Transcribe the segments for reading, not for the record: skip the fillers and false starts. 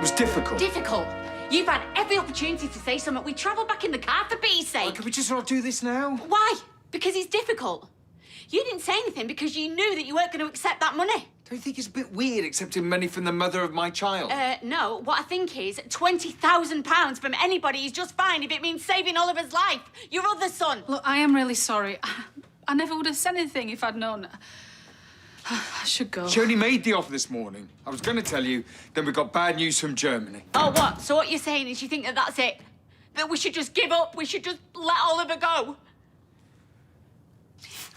was difficult. Difficult? You've had every opportunity to say something. We travelled back in the car, for Pete's sake. Oh, can we just not do this now? Why? Because it's difficult. You didn't say anything because you knew that you weren't going to accept that money. Don't you think it's a bit weird accepting money from the mother of my child? No. What I think is £20,000 from anybody is just fine if it means saving Oliver's life. Your other son. Look, I am really sorry. I never would have said anything if I'd known. I should go. She only made the offer this morning. I was going to tell you, then we got bad news from Germany. Oh, what? So what you're saying is you think that that's it? That we should just give up? We should just let Oliver go?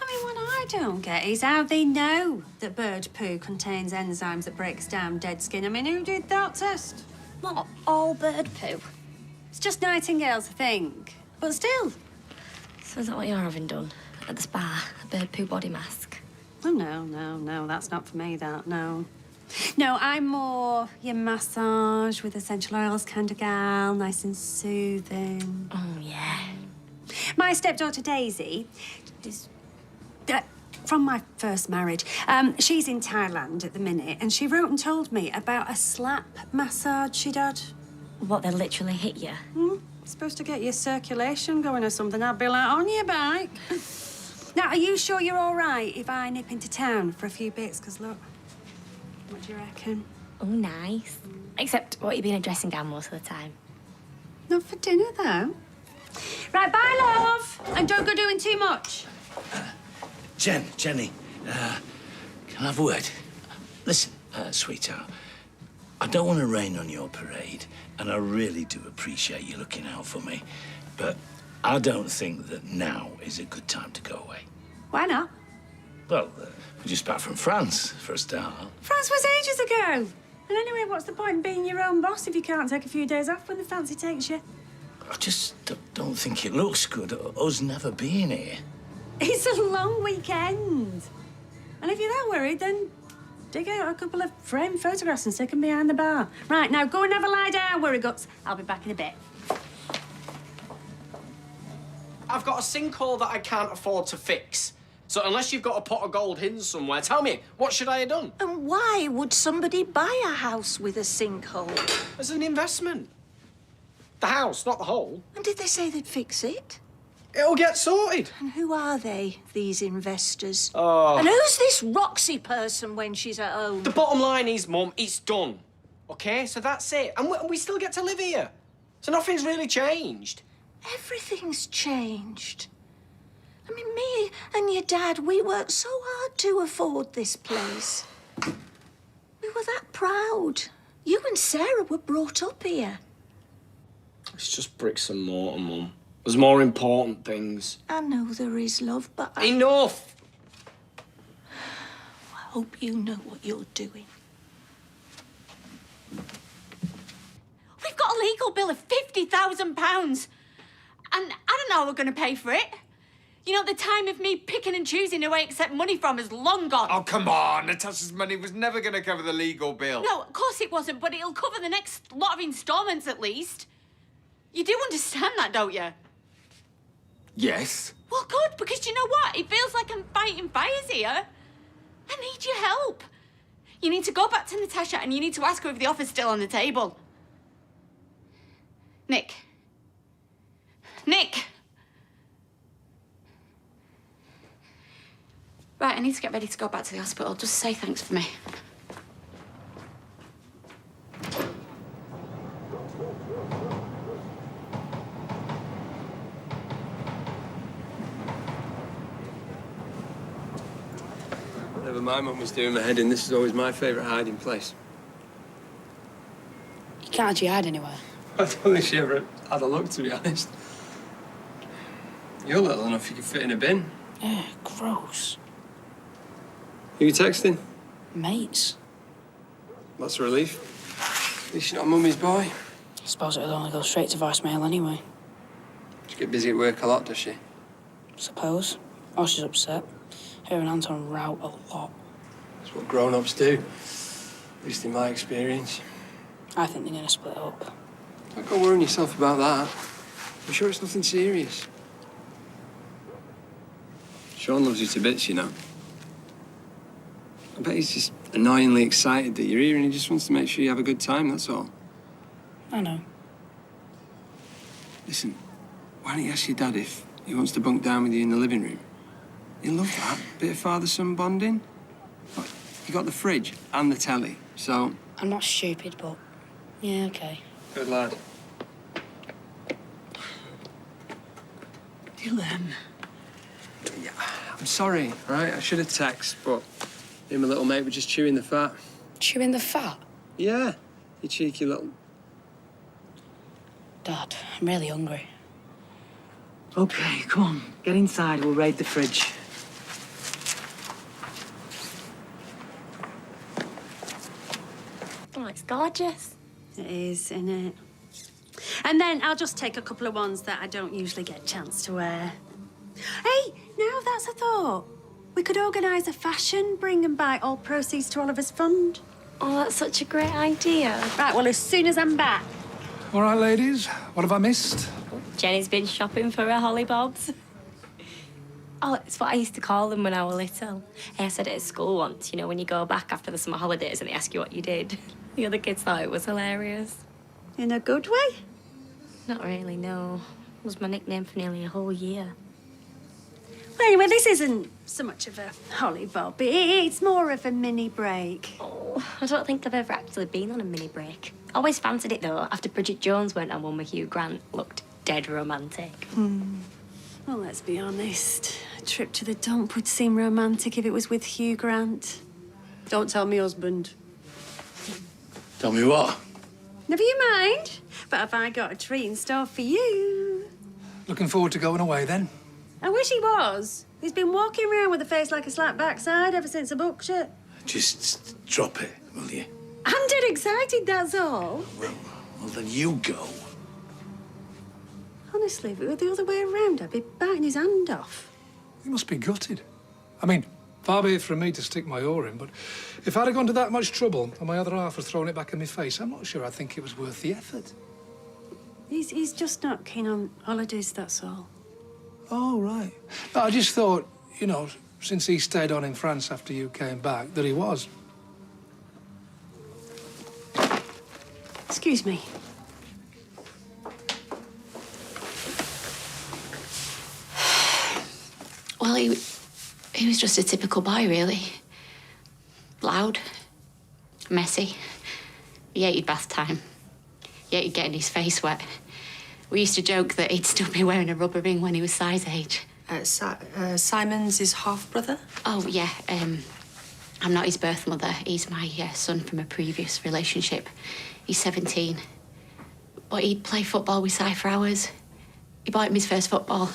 I mean, what I don't get is how they know that bird poo contains enzymes that breaks down dead skin. I mean, who did that test? What? All bird poo? It's just nightingales, I think. But still. So is that what you're having done at the spa? A bird poo body mask? Oh, no, that's not for me, that, no. No, I'm more your massage with essential oils kind of gal, nice and soothing. Oh, yeah. My stepdaughter, Daisy, is from my first marriage. She's in Thailand at the minute, and she wrote and told me about a slap massage she'd had. What, they literally hit you? Supposed to get your circulation going or something. I'd be like, on your bike. Now, are you sure you're all right if I nip into town for a few bits? Because, look, what do you reckon? Oh, nice. Except, what, you be in a dressing gown most of the time? Not for dinner, though. Right, bye, love. And don't go doing too much. Jenny, can I have a word? Listen, sweetheart, I don't want to rain on your parade, and I really do appreciate you looking out for me, but I don't think that now is a good time to go away. Why not? Well, we're just back from France, for a start. France was ages ago. And anyway, what's the point in being your own boss if you can't take a few days off when the fancy takes you? I just don't think it looks good, us never being here. It's a long weekend. And if you're that worried, then dig out a couple of framed photographs and stick them behind the bar. Right, now go and have a lie down, worry guts. I'll be back in a bit. I've got a sinkhole that I can't afford to fix. So unless you've got a pot of gold hidden somewhere, tell me, what should I have done? And why would somebody buy a house with a sinkhole? As an investment. The house, not the hole. And did they say they'd fix it? It'll get sorted. And who are they, these investors? Oh. And who's this Roxy person when she's at home? The bottom line is, Mum, it's done. OK? So that's it. And we still get to live here. So nothing's really changed. Everything's changed. I mean, me and your dad, we worked so hard to afford this place. We were that proud. You and Sarah were brought up here. It's just bricks and mortar, Mum. There's more important things. I know there is, love, but Enough! I hope you know what you're doing. We've got a legal bill of £50,000. And I don't know how we're going to pay for it. You know, the time of me picking and choosing who I accept money from is long gone. Oh, come on. Natasha's money was never going to cover the legal bill. No, of course it wasn't, but it'll cover the next lot of instalments at least. You do understand that, don't you? Yes. Well, good, because you know what? It feels like I'm fighting fires here. I need your help. You need to go back to Natasha and you need to ask her if the offer's still on the table. Nick. Right, I need to get ready to go back to the hospital. Just say thanks for me. Whatever my mum was doing my head in, this is always my favourite hiding place. You can't actually hide anywhere. I don't think she ever had a look, to be honest. You're little enough you can fit in a bin. Yeah, gross. Who you texting? Mates. That's a relief. At least you're not mummy's boy. I suppose it'll only go straight to voicemail anyway. She get busy at work a lot, does she? Suppose. Or she's upset. Her and Anton rout a lot. That's what grown-ups do. At least in my experience. I think they're gonna split up. Don't go worrying yourself about that. I'm sure it's nothing serious. Sean loves you to bits, you know. I bet he's just annoyingly excited that you're here and he just wants to make sure you have a good time, that's all. I know. Listen, why don't you ask your dad if he wants to bunk down with you in the living room? He'll love that. Bit of father-son bonding. Look, you got the fridge and the telly, so... I'm not stupid, but... Yeah, OK. Good lad. Dylan. Yeah, I'm sorry, right? I should have texted, but me and my little mate were just chewing the fat. Chewing the fat? Yeah, you cheeky little... Dad, I'm really hungry. OK, come on. Get inside. We'll raid the fridge. Oh, it's gorgeous. It is, isn't it? And then I'll just take a couple of ones that I don't usually get a chance to wear. Hey, now that's a thought. We could organise a fashion, bring and buy all proceeds to Oliver's fund. Oh, that's such a great idea. Right, well, as soon as I'm back. All right, ladies. What have I missed? Jenny's been shopping for her hollybobs. Oh, it's what I used to call them when I was little. I said it at school once, you know, when you go back after the summer holidays and they ask you what you did. The other kids thought it was hilarious. In a good way? Not really, no. It was my nickname for nearly a whole year. Well, anyway, this isn't so much of a hollybob. It's more of a mini break. Oh, I don't think I've ever actually been on a mini break. Always fancied it, though, after Bridget Jones went on one with Hugh Grant. Looked dead romantic. Well, let's be honest. A trip to the dump would seem romantic if it was with Hugh Grant. Don't tell me husband. Tell me what? Never you mind. But have I got a treat in store for you? Looking forward to going away, then? I wish he was. He's been walking around with a face like a slack backside ever since I booked it. Just drop it, will you? I'm dead excited, that's all. Well, then you go. Honestly, if it were the other way around, I'd be biting his hand off. You must be gutted. I mean, far be it from me to stick my oar in, but if I'd have gone to that much trouble and my other half was throwing it back in my face, I'm not sure I'd think it was worth the effort. He's just not keen on holidays, that's all. Oh, right. No, I just thought, you know, since he stayed on in France after you came back, that he was. Excuse me. Well, he was just a typical boy, really. Loud, messy. He hated bath time. He hated getting his face wet. We used to joke that he'd still be wearing a rubber ring when he was size age. Simon's his half-brother? Oh, yeah. I'm not his birth mother. He's my son from a previous relationship. He's 17. But he'd play football with Si for hours. He bought him his first football.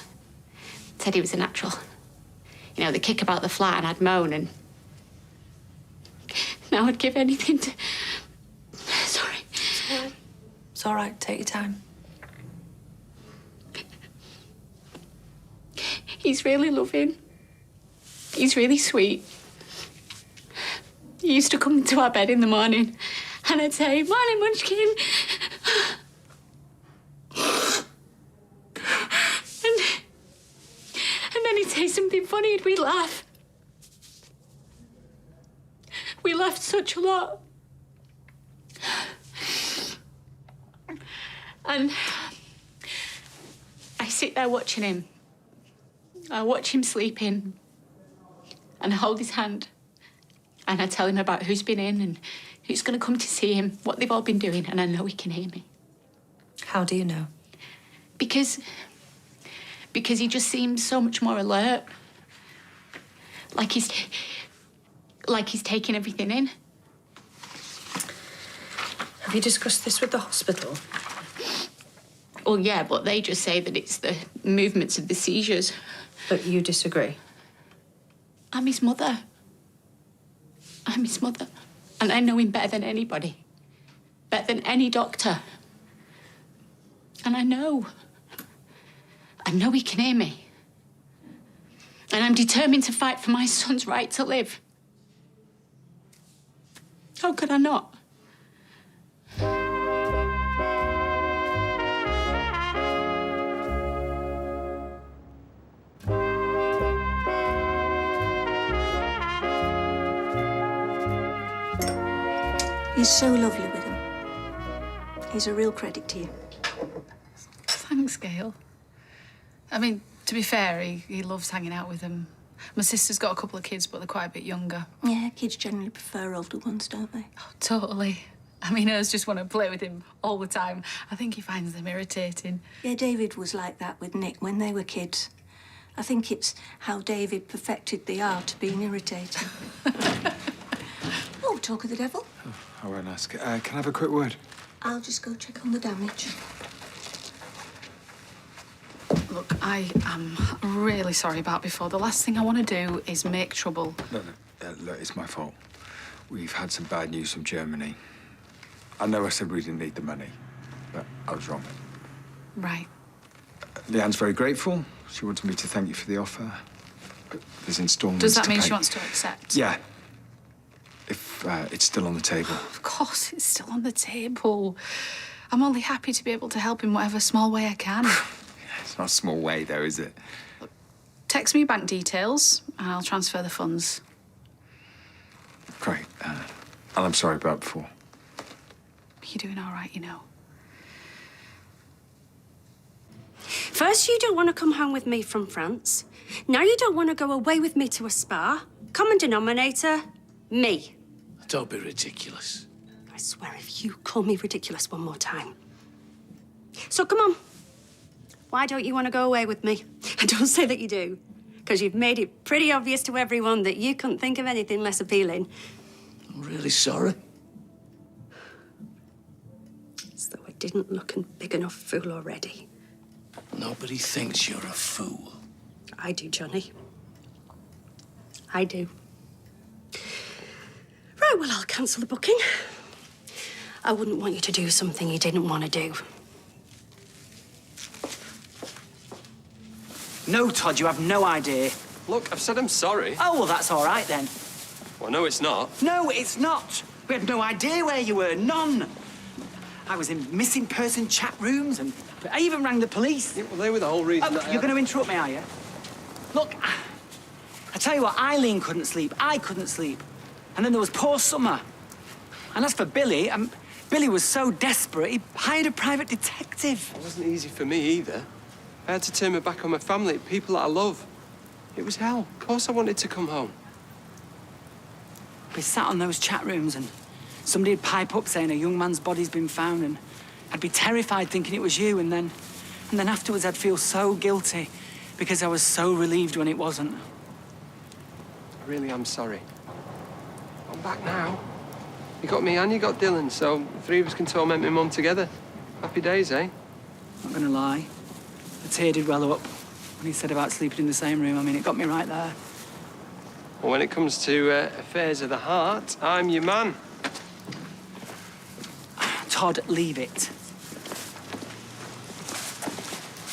Said he was a natural. You know, the kick about the flat, and I'd moan, and now I'd give anything to... Sorry. It's all right. Take your time. He's really loving. He's really sweet. He used to come into our bed in the morning, and I'd say, "Morning, Munchkin." And then he'd say something funny, and we'd laugh. We laughed such a lot. And I sit there watching him. I watch him sleeping, and I hold his hand, and I tell him about who's been in and who's going to come to see him, what they've all been doing, and I know he can hear me. How do you know? Because he just seems so much more alert. Like he's taking everything in. Have you discussed this with the hospital? Well, yeah, but they just say that it's the movements of the seizures. But you disagree? I'm his mother. I'm his mother. And I know him better than anybody. Better than any doctor. And I know he can hear me. And I'm determined to fight for my son's right to live. How could I not? He's so lovely with him. He's a real credit to you. Thanks, Gail. I mean, to be fair, he loves hanging out with them. My sister's got a couple of kids, but they're quite a bit younger. Yeah, kids generally prefer older ones, don't they? Oh, totally. I mean, hers just want to play with him all the time. I think he finds them irritating. Yeah, David was like that with Nick when they were kids. I think it's how David perfected the art of being irritating. Oh, talk of the devil. Oh, I won't ask. Can I have a quick word? I'll just go check on the damage. Look, I am really sorry about before. The last thing I want to do is make trouble. No, look, it's my fault. We've had some bad news from Germany. I know I said we didn't need the money, but I was wrong. Right. Leanne's very grateful. She wanted me to thank you for the offer. But there's installments Does that to mean pay. she wants to accept? Yeah. If it's still on the table. Of course, it's still on the table. I'm only happy to be able to help in whatever small way I can. It's not a small way, though, is it? Text me bank details, and I'll transfer the funds. Great. And I'm sorry about before. You're doing all right, you know. First, you don't want to come home with me from France. Now you don't want to go away with me to a spa. Common denominator, me. Don't be ridiculous. I swear, if you call me ridiculous one more time. So come on. Why don't you want to go away with me? And don't say that you do, because you've made it pretty obvious to everyone that you couldn't think of anything less appealing. I'm really sorry. As though I didn't look a big enough fool already. Nobody thinks you're a fool. I do, Johnny. I do. Right, well, I'll cancel the booking. I wouldn't want you to do something you didn't want to do. No, Todd, you have no idea. Look, I've said I'm sorry. Oh, well, that's all right then. Well, no, it's not. No, it's not. We had no idea where you were, none. I was in missing person chat rooms and I even rang the police. Yeah, well, they were the whole reason that You're going to interrupt me, are you? Look, I tell you what, Eileen couldn't sleep, I couldn't sleep. And then there was poor Summer. And as for Billy, Billy was so desperate, he hired a private detective. It wasn't easy for me either. I had to turn my back on my family, people that I love. It was hell. Of course I wanted to come home. We sat on those chat rooms and somebody'd pipe up saying a young man's body's been found and I'd be terrified thinking it was you and then afterwards I'd feel so guilty because I was so relieved when it wasn't. I really am sorry. I'm back now. You got me and you got Dylan, so the three of us can torment my mum together. Happy days, eh? Not gonna lie, a tear did well up when he said about sleeping in the same room. I mean, it got me right there. Well, when it comes to affairs of the heart, I'm your man. Todd, leave it.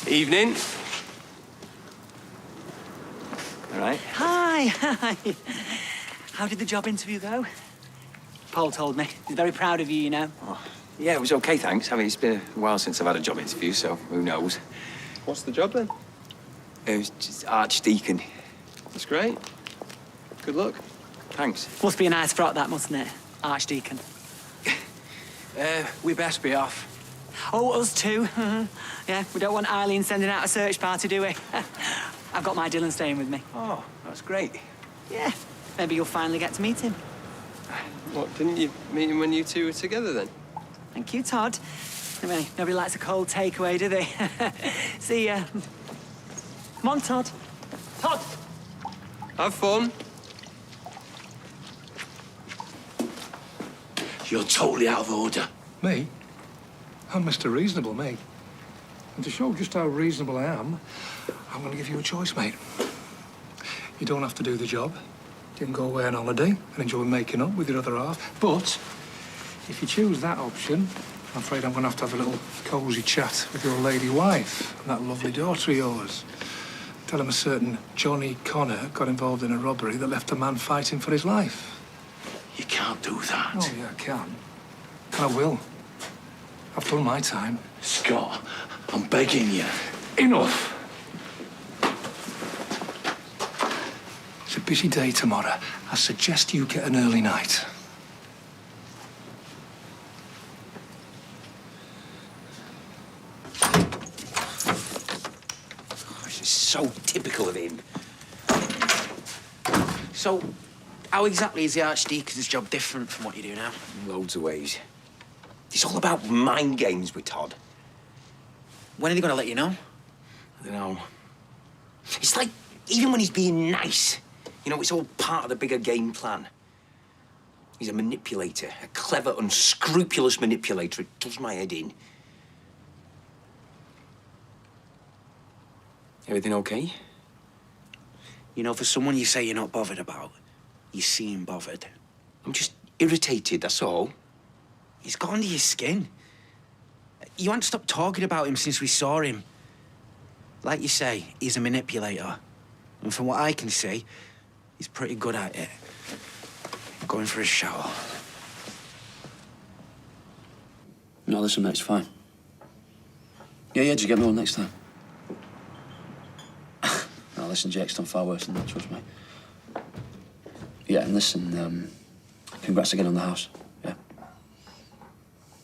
Evening. All right. Hi. How did the job interview go? Paul told me. He's very proud of you, you know. Oh, yeah, it was okay, thanks. I mean, it's been a while since I've had a job interview, so who knows? What's the job then? It was just Archdeacon. That's great. Good luck. Thanks. Must be a nice frock, that, mustn't it? Archdeacon. We best be off. Oh, us too. Yeah, we don't want Eileen sending out a search party, do we? I've got my Dylan staying with me. Oh, that's great. Yeah, maybe you'll finally get to meet him. What, didn't you meet him when you two were together then? Thank you, Todd. Anyway, nobody likes a cold takeaway, do they? See ya. Come on, Todd. Todd! Have fun. You're totally out of order. Me? I'm Mr. Reasonable, me. And to show just how reasonable I am, I'm going to give you a choice, mate. You don't have to do the job. You can go away on holiday and enjoy making up with your other half. But if you choose that option, I'm afraid I'm going to have a little cosy chat with your lady wife and that lovely daughter of yours. Tell him a certain Johnny Connor got involved in a robbery that left a man fighting for his life. You can't do that. Oh, yeah, I can. And I will. I've done my time. Scott, I'm begging you. Enough! It's a busy day tomorrow. I suggest you get an early night. So typical of him. So, how exactly is the Archdeacon's job different from what you do now? Loads of ways. It's all about mind games with Todd. When are they going to let you know? I don't know. It's like, even when he's being nice, you know, it's all part of the bigger game plan. He's a manipulator, a clever, unscrupulous manipulator. It does my head in. Everything okay? You know, for someone you say you're not bothered about, you seem bothered. I'm just irritated, that's all. He's got under your skin. You haven't stopped talking about him since we saw him. Like you say, he's a manipulator. And from what I can see, he's pretty good at it. Going for a shower. No, listen, mate, it's fine. Yeah, just get me on next time. No, listen, Jake's done far worse than that, trust me. Yeah, and listen, congrats again on the house, yeah?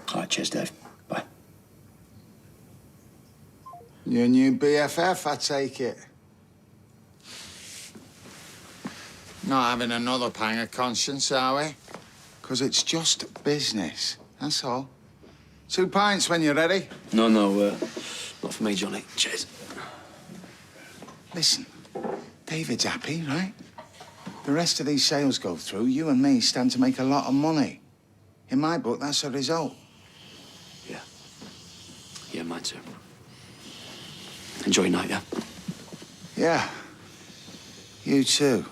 All right, cheers, Dave. Bye. Your new BFF, I take it. Not having another pang of conscience, are we? Because it's just business, that's all. 2 pints when you're ready. No, not for me, Johnny. Cheers. Listen, David's happy, right? The rest of these sales go through, you and me stand to make a lot of money. In my book, that's a result. Yeah. Yeah, mine too. Enjoy your night, yeah? Yeah. You too.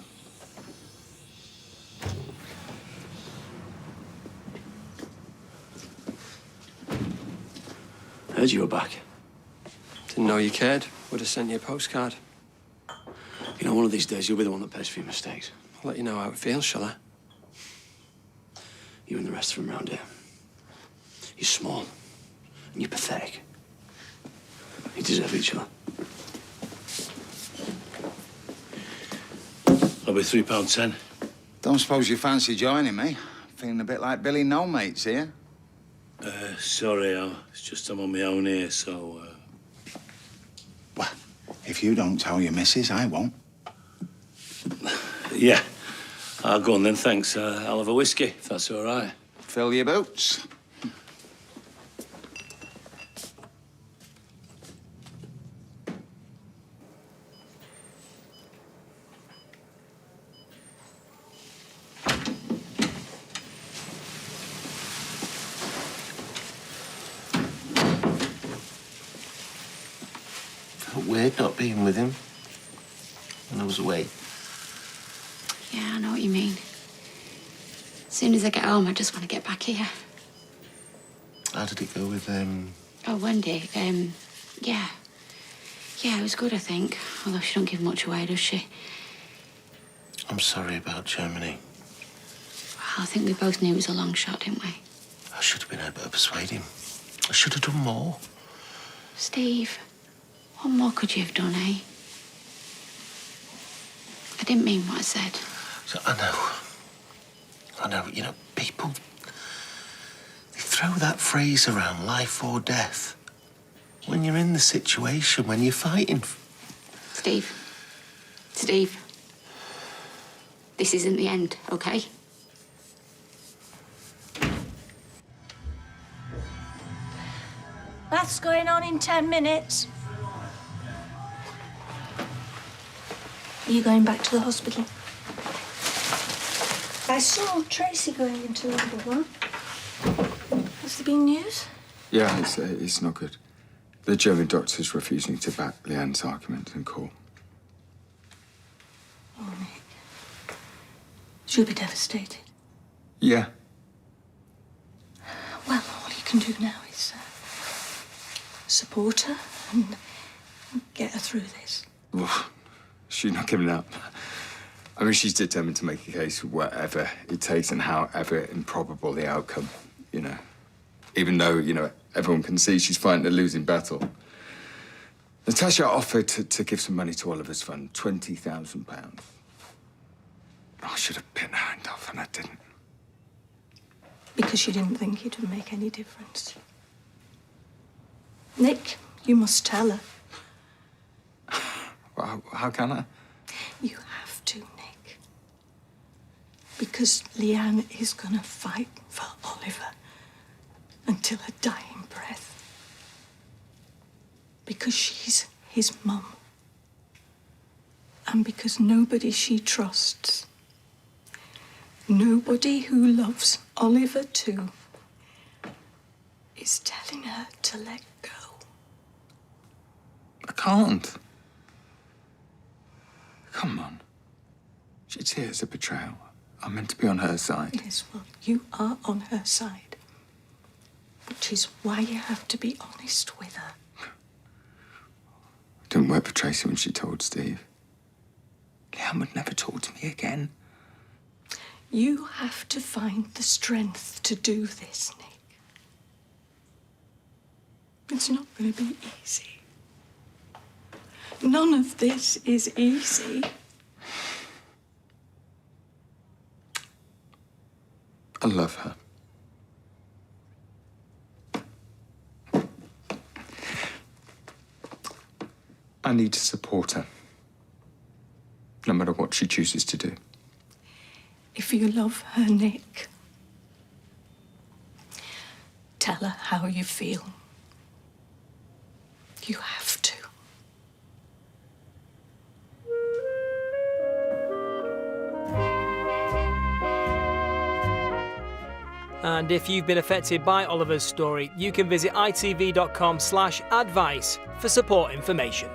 Heard you were back. Didn't know you cared. Would have sent you a postcard. You know, one of these days, you'll be the one that pays for your mistakes. I'll let you know how it feels, shall I? You and the rest of them around here. You're small. And you're pathetic. You deserve each other. I'll be £3.10. Don't suppose you fancy joining me? Feeling a bit like Billy No Mates here. Sorry, it's just I'm on my own here, so... Well, if you don't tell your missus, I won't. Yeah. I'll go on then, thanks. I'll have a whiskey, if that's all right. Fill your boots. Weird not being with him when I was away. Yeah, I know what you mean. As soon as I get home, I just want to get back here. How did it go with, Oh, Wendy, yeah. Yeah, it was good, I think. Although she don't give much away, does she? I'm sorry about Germany. Well, I think we both knew it was a long shot, didn't we? I should have been able to persuade him. I should have done more. Steve, what more could you have done, eh? I didn't mean what I said. So, I know, you know, people, they throw that phrase around, life or death, when you're in the situation, when you're fighting. Steve, this isn't the end, okay? Bath's going on in 10 minutes. Are you going back to the hospital? I saw Tracy going into number 1. Has there been news? Yeah, it's not good. The German doctor's refusing to back Leanne's argument in court. Oh, Nick. She'll be devastated. Yeah. Well, all you can do now is support her and get her through this. Oof. She's not giving up. I mean, she's determined to make a case whatever it takes and however improbable the outcome, you know. Even though, you know, everyone can see she's fighting a losing battle. Natasha offered to give some money to Oliver's fund, £20,000. I should have bitten her hand off, and I didn't. Because she didn't think it would make any difference. Nick, you must tell her. Well, How can I? You have to, Nick. Because Leanne is gonna fight for Oliver until her dying breath. Because she's his mum. And because nobody she trusts, nobody who loves Oliver too, is telling her to let go. I can't. Come on. She'd see it as a betrayal. I'm meant to be on her side. Yes, well, you are on her side. Which is why you have to be honest with her. I didn't work for Tracy when she told Steve. Leanne would never talk to me again. You have to find the strength to do this, Nick. It's not going to be easy. None of this is easy. I love her. I need to support her, no matter what she chooses to do. If you love her, Nick, tell her how you feel. You have to. And if you've been affected by Oliver's story, you can visit itv.com/advice for support information.